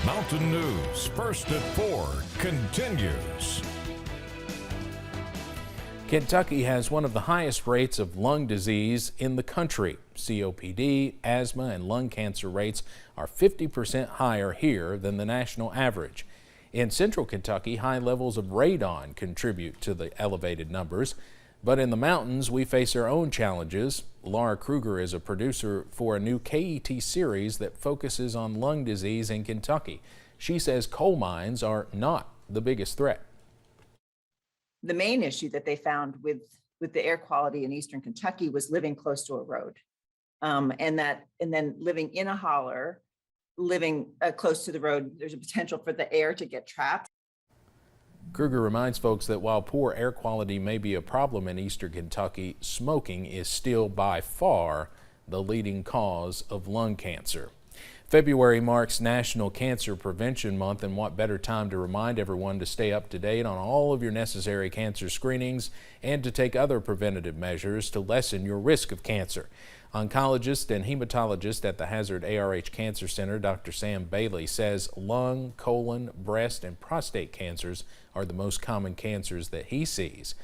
Mountain News, first at 4, continues. Kentucky has one of the highest rates of lung disease in the country. COPD, asthma, and lung cancer rates are 50% higher here than the national average. In central Kentucky, high levels of radon contribute to the elevated numbers. But in the mountains, we face our own challenges. Laura Kruger is a producer for a new KET series that focuses on lung disease in Kentucky. She says coal mines are not the biggest threat. The main issue that they found with the air quality in eastern Kentucky was living close to a road, and then living in a holler, living close to the road. There's a potential for the air to get trapped. Kruger reminds folks that while poor air quality may be a problem in eastern Kentucky, smoking is still by far the leading cause of lung cancer. February marks National Cancer Prevention Month, and what better time to remind everyone to stay up to date on all of your necessary cancer screenings and to take other preventative measures to lessen your risk of cancer. Oncologist and hematologist at the Hazard ARH Cancer Center, Dr. Sam Bailey, says lung, colon, breast, and prostate cancers are the most common cancers that he sees.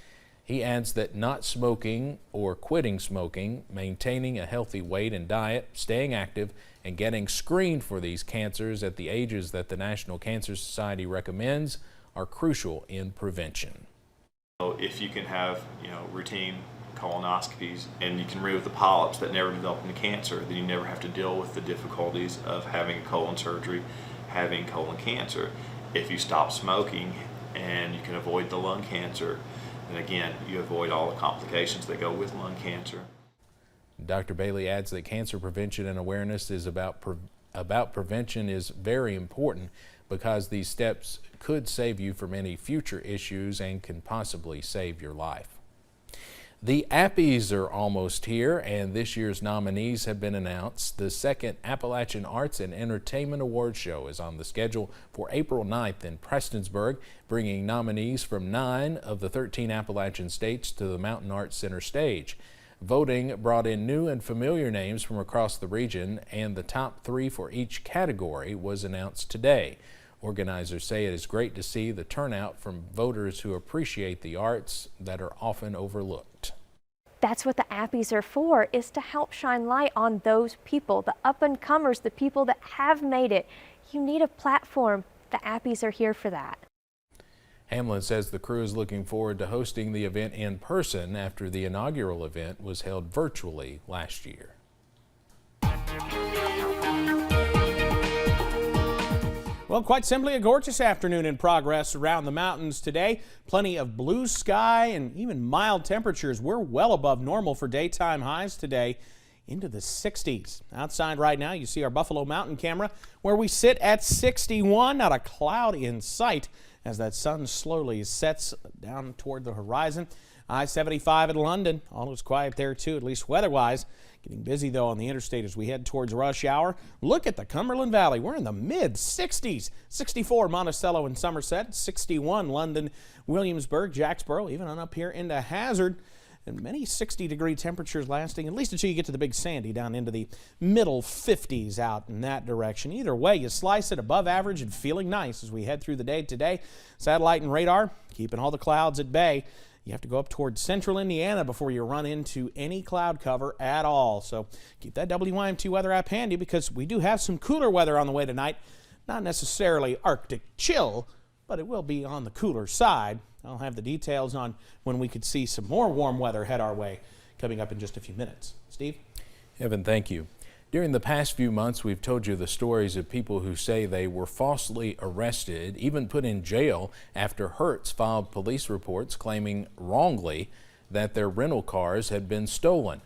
He adds that not smoking or quitting smoking, maintaining a healthy weight and diet, staying active, and getting screened for these cancers at the ages that the National Cancer Society recommends are crucial in prevention. If you can have, routine colonoscopies and you can remove the polyps that never develop into cancer, then you never have to deal with the difficulties of having a colon surgery, having colon cancer. If you stop smoking and you can avoid the lung cancer, then again, you avoid all the complications that go with lung cancer. Dr. Bailey adds that cancer prevention and awareness is about prevention is very important because these steps could save you from any future issues and can possibly save your life. The Appies are almost here, and this year's nominees have been announced. The second Appalachian Arts and Entertainment Awards show is on the schedule for April 9th in Prestonsburg, bringing nominees from 9 of the 13 Appalachian states to the Mountain Arts Center stage. Voting brought in new and familiar names from across the region, and the top 3 for each category was announced today. Organizers say it is great to see the turnout from voters who appreciate the arts that are often overlooked. That's what the Appies are for, is to help shine light on those people, the up-and-comers, the people that have made it. You need a platform. The Appies are here for that. Hamlin says the crew is looking forward to hosting the event in person after the inaugural event was held virtually last year. Well, quite simply, a gorgeous afternoon in progress around the mountains today. Plenty of blue sky and even mild temperatures. We're well above normal for daytime highs today, into the 60s. Outside right now, you see our Buffalo Mountain camera where we sit at 61, not a cloud in sight as that sun slowly sets down toward the horizon. I-75 at London, all is quiet there too, at least weather-wise. Getting busy though on the interstate as we head towards rush hour. Look at the Cumberland Valley. We're in the mid-60s. 64 Monticello and Somerset, 61 London, Williamsburg, Jacksboro, even on up here into Hazard. And many 60-degree temperatures lasting at least until you get to the Big Sandy, down into the middle 50s out in that direction. Either way, you slice it above average and feeling nice as we head through the day today. Satellite and radar keeping all the clouds at bay. You have to go up towards central Indiana before you run into any cloud cover at all. So keep that WYM2 weather app handy because we do have some cooler weather on the way tonight. Not necessarily Arctic chill, but it will be on the cooler side. I'll have the details on when we could see some more warm weather head our way coming up in just a few minutes. Steve? Evan, thank you. During the past few months, we've told you the stories of people who say they were falsely arrested, even put in jail after Hertz filed police reports claiming wrongly that their rental cars had been stolen.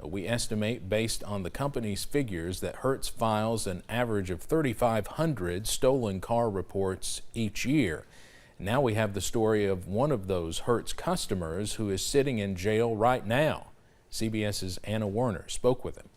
We estimate, based on the company's figures, that Hertz files an average of 3,500 stolen car reports each year. Now we have the story of one of those Hertz customers who is sitting in jail right now. CBS's Anna Werner spoke with him.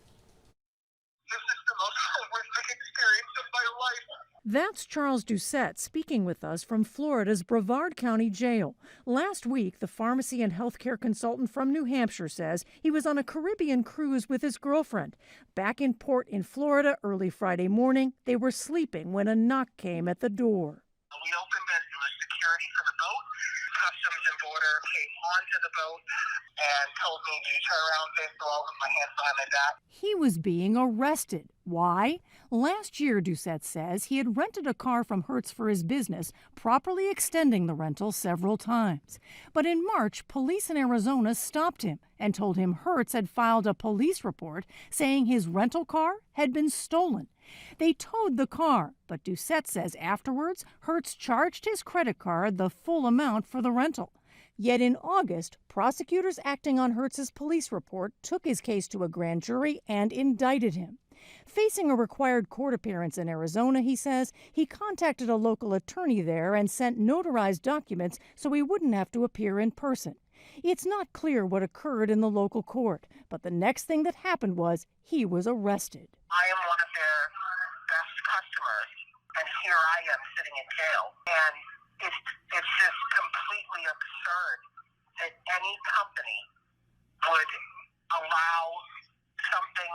This is the most horrific experience of my life. That's Charles Doucette speaking with us from Florida's Brevard County Jail. Last week, the pharmacy and healthcare consultant from New Hampshire says he was on a Caribbean cruise with his girlfriend. Back in port in Florida early Friday morning, they were sleeping when a knock came at the door. We opened it. It was security for the boat. Customs and Border came onto the boat and told me to turn around, face the wall with my hands behind my back. He was being arrested. Why? Last year, Doucette says, he had rented a car from Hertz for his business, properly extending the rental several times. But in March, police in Arizona stopped him and told him Hertz had filed a police report saying his rental car had been stolen. They towed the car, but Doucette says afterwards, Hertz charged his credit card the full amount for the rental. Yet in August, prosecutors acting on Hertz's police report took his case to a grand jury and indicted him. Facing a required court appearance in Arizona, he says, he contacted a local attorney there and sent notarized documents so he wouldn't have to appear in person. It's not clear what occurred in the local court, but the next thing that happened was he was arrested. I am one of their best customers, and here I am sitting in jail. And it's just completely absurd that any company would allow something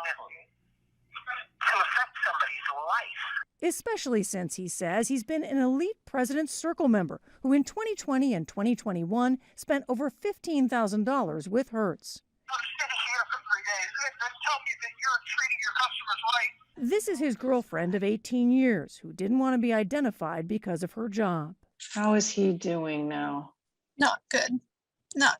to affect somebody's life. Especially since he says he's been an elite President's Circle member who in 2020 and 2021 spent over $15,000 with Hertz. I'm sitting here for 3 days. This tells me that you're treating your customers right. This is his girlfriend of 18 years who didn't want to be identified because of her job. How is he doing now? Not good. Not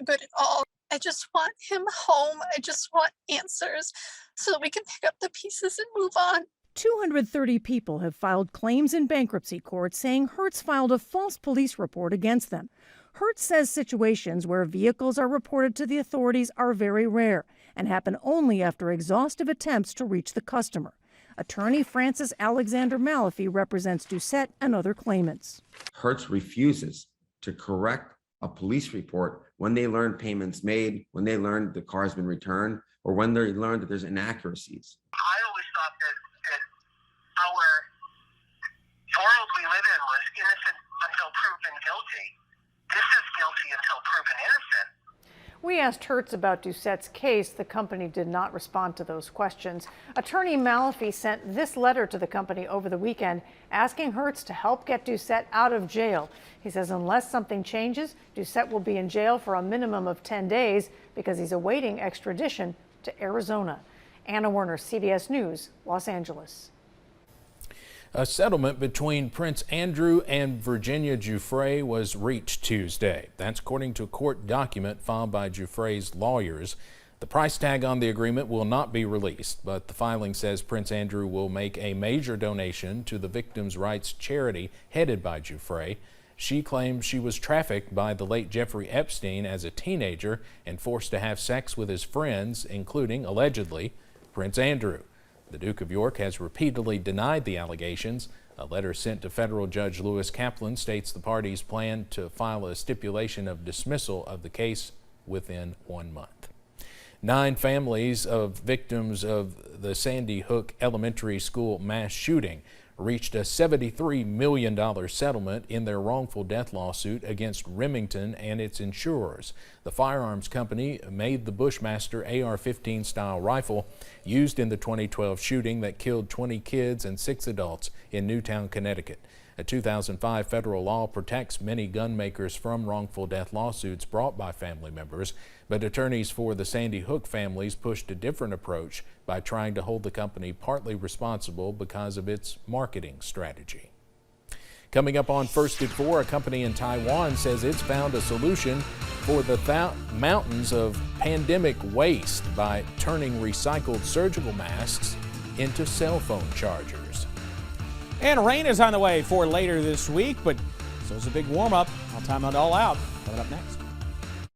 good at all. I just want him home. I just want answers so that we can pick up the pieces and move on. 230 people have filed claims in bankruptcy court saying Hertz filed a false police report against them. Hertz says situations where vehicles are reported to the authorities are very rare and happen only after exhaustive attempts to reach the customer. Attorney Francis Alexander Malafie represents Doucette and other claimants. Hertz refuses to correct a police report when they learn payments made, when they learn the car's been returned, or when they learn that there's inaccuracies. I always thought that our world we live in was innocent until proven guilty. This is guilty until proven innocent. We asked Hertz about Doucette's case. The company did not respond to those questions. Attorney Malafie sent this letter to the company over the weekend asking Hertz to help get Doucette out of jail. He says unless something changes, Doucette will be in jail for a minimum of 10 days because he's awaiting extradition to Arizona. Anna Werner, CBS News, Los Angeles. A settlement between Prince Andrew and Virginia Giuffre was reached Tuesday. That's according to a court document filed by Giuffre's lawyers. The price tag on the agreement will not be released, but the filing says Prince Andrew will make a major donation to the victims' rights charity headed by Giuffre. She claims she was trafficked by the late Jeffrey Epstein as a teenager and forced to have sex with his friends, including, allegedly, Prince Andrew. The Duke of York has repeatedly denied the allegations. A letter sent to federal Judge Lewis Kaplan states the parties plan to file a stipulation of dismissal of the case within 1 month. 9 families of victims of the Sandy Hook Elementary School mass shooting reached a $73 million settlement in their wrongful death lawsuit against Remington and its insurers. The firearms company made the Bushmaster AR-15 style rifle used in the 2012 shooting that killed 20 kids and 6 adults in Newtown, Connecticut. A 2005 federal law protects many gun makers from wrongful death lawsuits brought by family members, but attorneys for the Sandy Hook families pushed a different approach by trying to hold the company partly responsible because of its marketing strategy. Coming up on First at 4, a company in Taiwan says it's found a solution for the mountains of pandemic waste by turning recycled surgical masks into cell phone chargers. And rain is on the way for later this week, but so is a big warm-up. I'll time it all out. Coming up next.